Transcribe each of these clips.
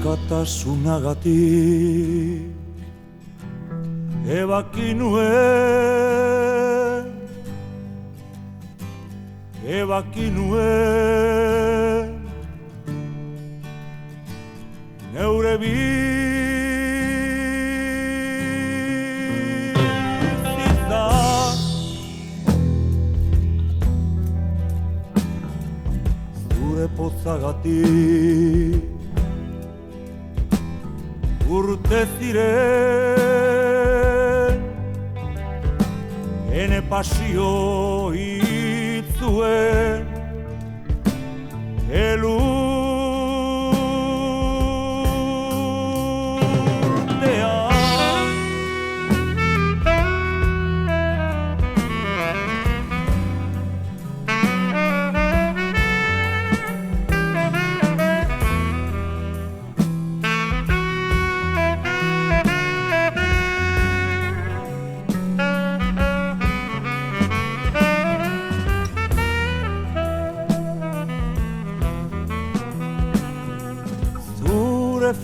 askatasunagatik ebaki nuen neure bizitza zure potzagatik urte ziren ene pasio itzuen elurtean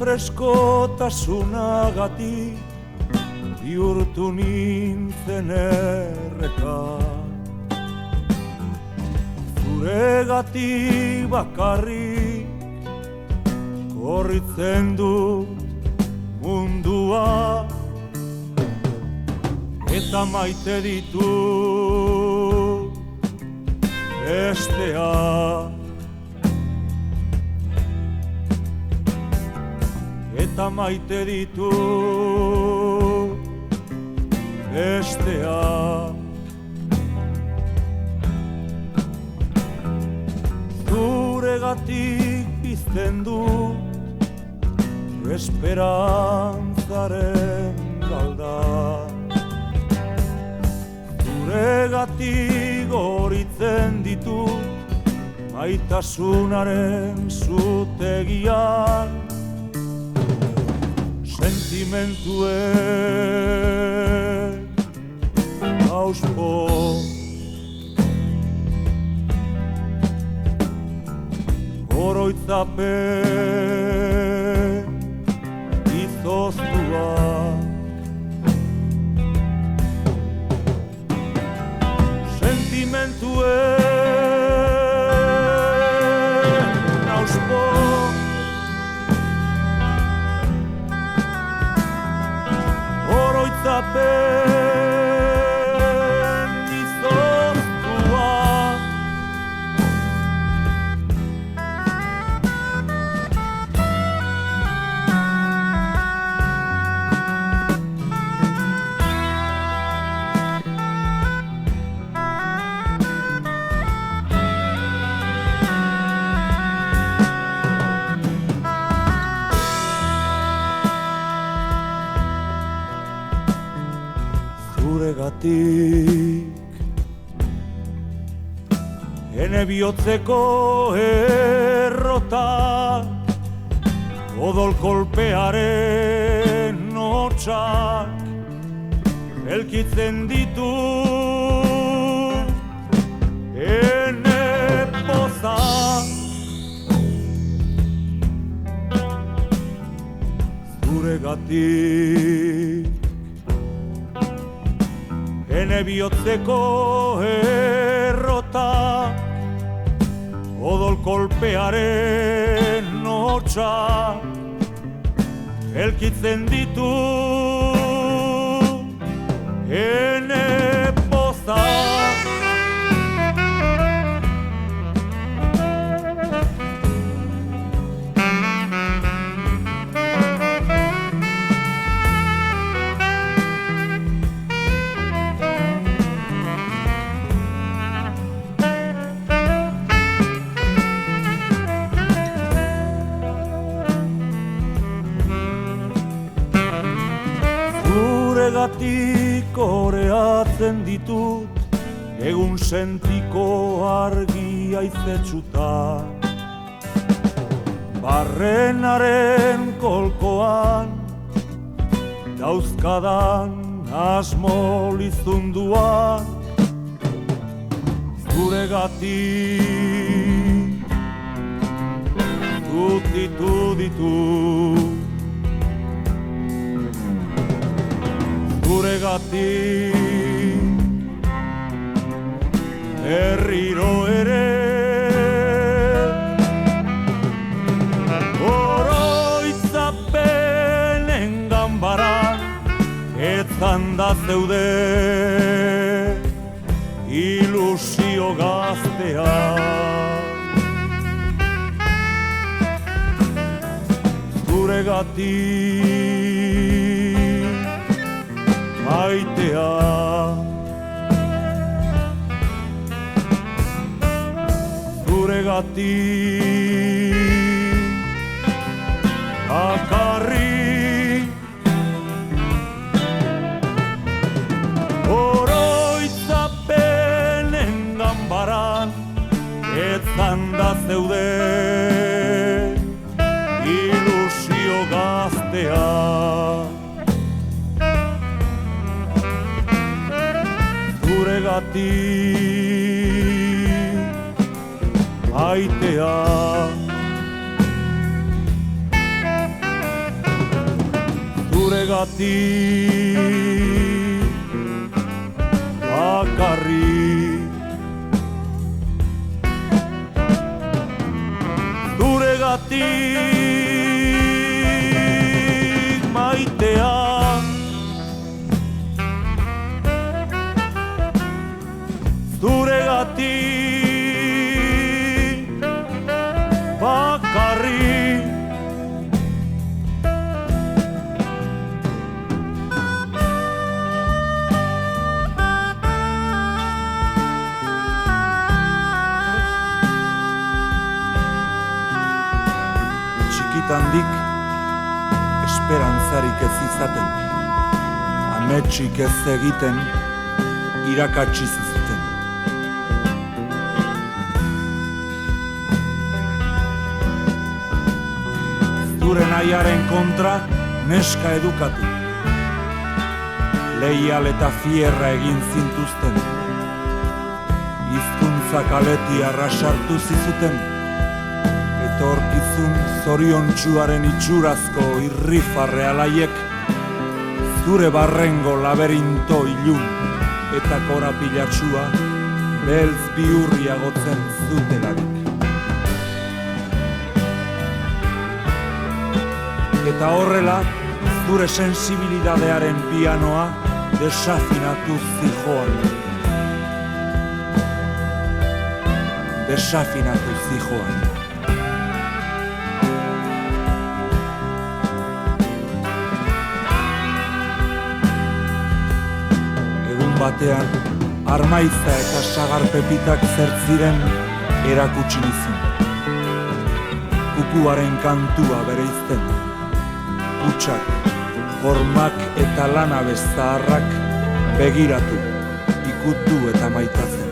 freskotasunagatik bihurtu nintzen erreka zuregatik bakarrik korritzen dut mundua eta maite ditut besteak eta maite ditut besteak zuregatik pizten dut esperantzaren galda zuregatik horitzen ditut maitasunaren zutegian sentimentuen hauspo oroitzapen izoztua sentimentuen hauspo oroitzapen izoztua zuregatik ene bihotzeko errotak odol kolpearen hotsak elkitzen ditu ene pozak zuregatik ene bihotzeko errotak odol kolpearen hotsak elkitzen ditu ene pozak zuregatik oreatzen ditut egun sentiko argia izetsuta barrenaren kolkoan dauzkadan asmo lizunduan zuregatik zutitu ditu. Zuregatik berriro ere oroitzapenen ganbaran etzanda zeude ilusio gaztea. Zuregatik maitea zuregatik bakarrik oroitzapenen ganbaran etzanda zeude ilusio gaztea. Zuregatik maitea zuregatik bakarrik zuregatik maitea zuregatik bakarrik txikitandik esperantzarik ez izaten, ametsik ez egiten irakatsi zuten. Zure nahiaren kontra neska edukatu, leial eta fierra egin zintuzten, hizkuntzak aleti arrasartu zizuten, etorkizun zoriontsuaren itxurazko irrifarre alaiek, zure barrengo laberinto ilun eta korapilatxua beltz bihurriagotzen zutelarik. Eta horrela, zure sensibilidadearen pianoa desafinatu zijoan. Desafinatu zijoan. Egun batean, armaitza eta sagar pepitak zertziren erakutsi nizun. Kukuaren kantua bereizten. Utsak, hormak eta lanabez zaharrak begiratu, ikutu eta maitatzen.